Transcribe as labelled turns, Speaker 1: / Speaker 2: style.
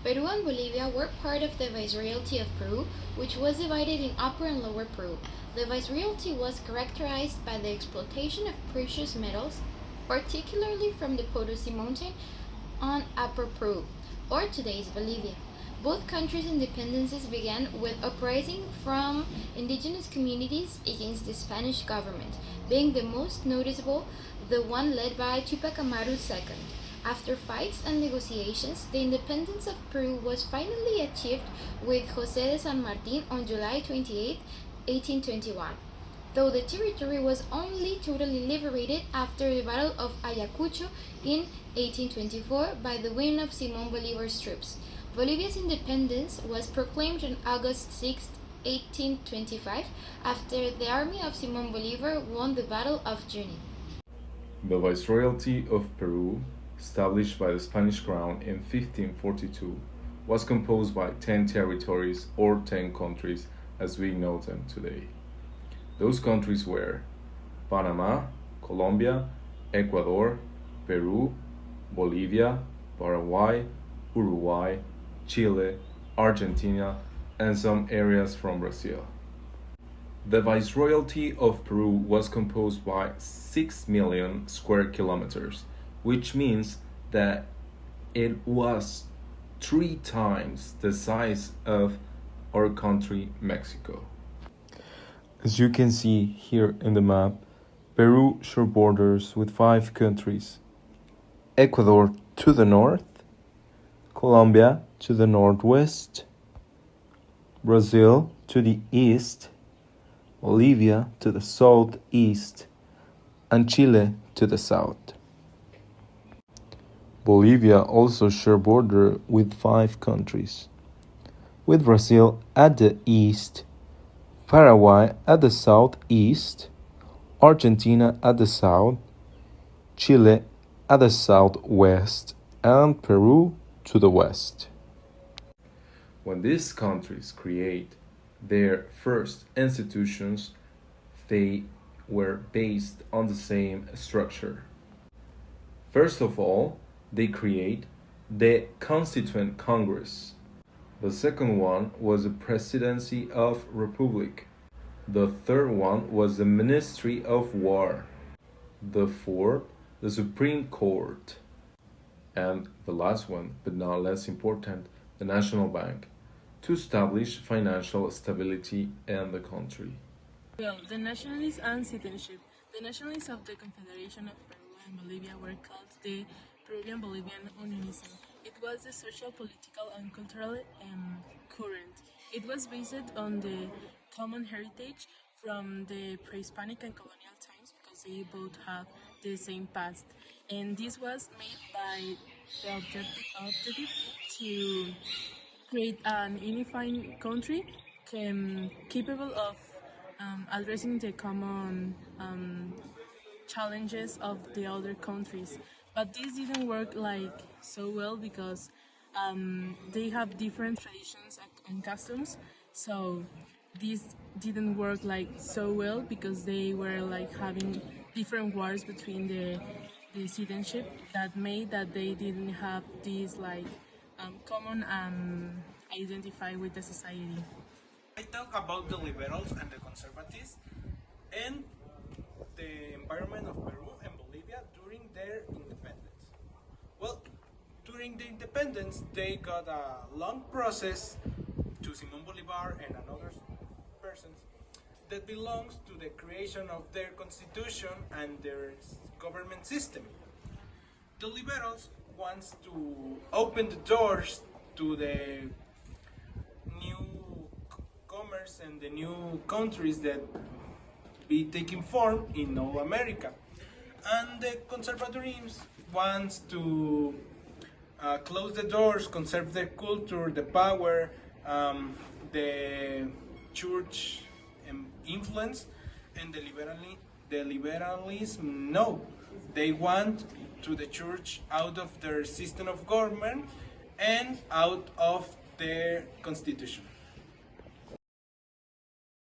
Speaker 1: Peru and Bolivia were part of the Viceroyalty of Peru, which was divided in Upper and Lower Peru. The Viceroyalty was characterized by the exploitation of precious metals, particularly from the Potosí Mountain on Upper Peru, or today's Bolivia. Both countries' independences began with uprisings from indigenous communities against the Spanish government, being the most noticeable the one led by Tupac Amaru II. After fights and negotiations, the independence of Peru was finally achieved with José de San Martín on July 28, 1821, though the territory was only totally liberated after the Battle of Ayacucho in 1824 by the win of Simón Bolívar's troops. Bolivia's independence was proclaimed on August 6, 1825, after the army of Simón Bolívar won the Battle of Junín.
Speaker 2: The Viceroyalty of Peru, established by the Spanish Crown in 1542, was composed by 10 territories or 10 countries as we know them today. Those countries were Panama, Colombia, Ecuador, Peru, Bolivia, Paraguay, Uruguay, Chile, Argentina, and some areas from Brazil. The Viceroyalty of Peru was composed by 6 million square kilometers, which means that it was 3 times the size of our country, Mexico. As you can see here in the map, Peru shares borders with 5 countries: Ecuador to the north, Colombia to the northwest, Brazil to the east, Bolivia to the southeast, and Chile to the south. Bolivia also shares border with 5 countries, with Brazil at the east, Paraguay at the southeast, Argentina at the south, Chile at the southwest, and Peru to the west. When these countries create their first institutions, they were based on the same structure. First of all, they create the Constituent Congress. The second one was the Presidency of Republic. The third one was the Ministry of War. The fourth, the Supreme Court. And the last one, but not less important, the National Bank, to establish financial stability in the country.
Speaker 3: Well, the nationalists and citizenship. The nationalists of the Confederation of Peru and Bolivia were called the Peruvian Bolivian Unionism. It was the social, political, and cultural current. It was based on the common heritage from the pre-Hispanic and colonial times, because they both have the same past. And this was made by the objective to create an unified country capable of addressing the common challenges of the other countries. But this didn't work like so well because they have different traditions and customs. So this didn't work like so well because they were like having different wars between the citizenship that made that they didn't have this like common identify with the society.
Speaker 4: I talk about the liberals and the conservatives and the environment of Peru and Bolivia during their independence. Well, during the independence, they got a long process to Simón Bolívar and another persons that belongs to the creation of their constitution and their government system. The liberals wants to open the doors to the new commerce and the new countries that be taking form in North America, and the conservatoriums wants to close the doors, conserve their culture, the power, the church influence, and the liberalism no. They want to the church out of their system of government and out of their constitution.